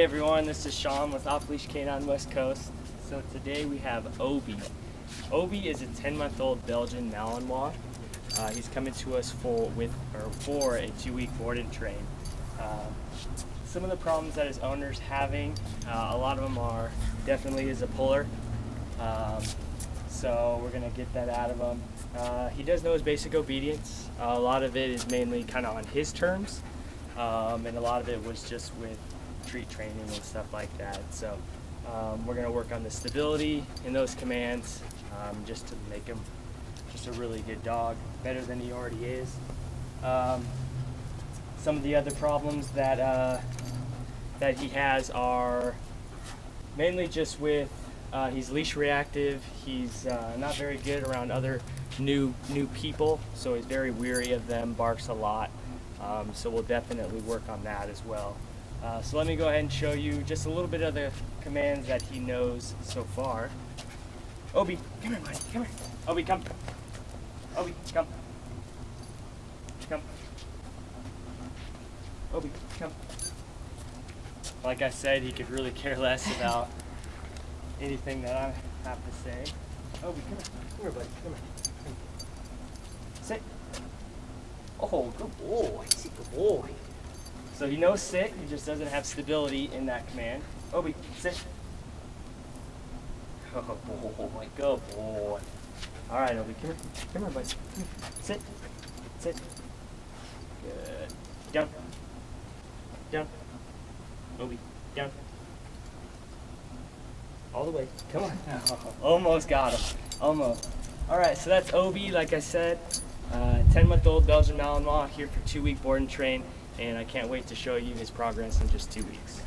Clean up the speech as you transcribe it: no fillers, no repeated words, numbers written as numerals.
everyone, this is Sean with Off Leash K9 West Coast. So today we have Obie. Obie is a 10-month-old Belgian Malinois. He's coming to us for a 2-week board and train. Some of the problems that his owner's having, a lot of them are definitely is a puller. So we're gonna get that out of him. He does know his basic obedience. A lot of it is mainly kind of on his terms, and a lot of it was just with treat training and stuff like that. So we're gonna work on the stability in those commands, just to make him just a really good dog, better than he already is. Some of the other problems that that he has are mainly just with he's leash reactive. He's not very good around other new people, so he's very weary of them, barks a lot. So we'll definitely work on that as well. So let me go ahead and show you just a little bit of the commands that he knows so far. Obie, come here, buddy, come here. Obie, come. Obie, come. Come. Obie, come. Like I said, he could really care less about anything that I have to say. Obie, come here. Come here, buddy. Come here. Come here. Sit. Oh, good boy. He's a good boy. So he knows sit, he just doesn't have stability in that command. Obie, sit. Oh boy, good boy. All right, Obie, come here. Come here, buddy. Come here. Sit. Sit. Good. Down. Down. Obie, down. All the way. Come on. Almost got him. Almost. All right, so that's Obie, like I said. 10-month-old Belgian Malinois here for 2-week board and train, and I can't wait to show you his progress in just 2 weeks.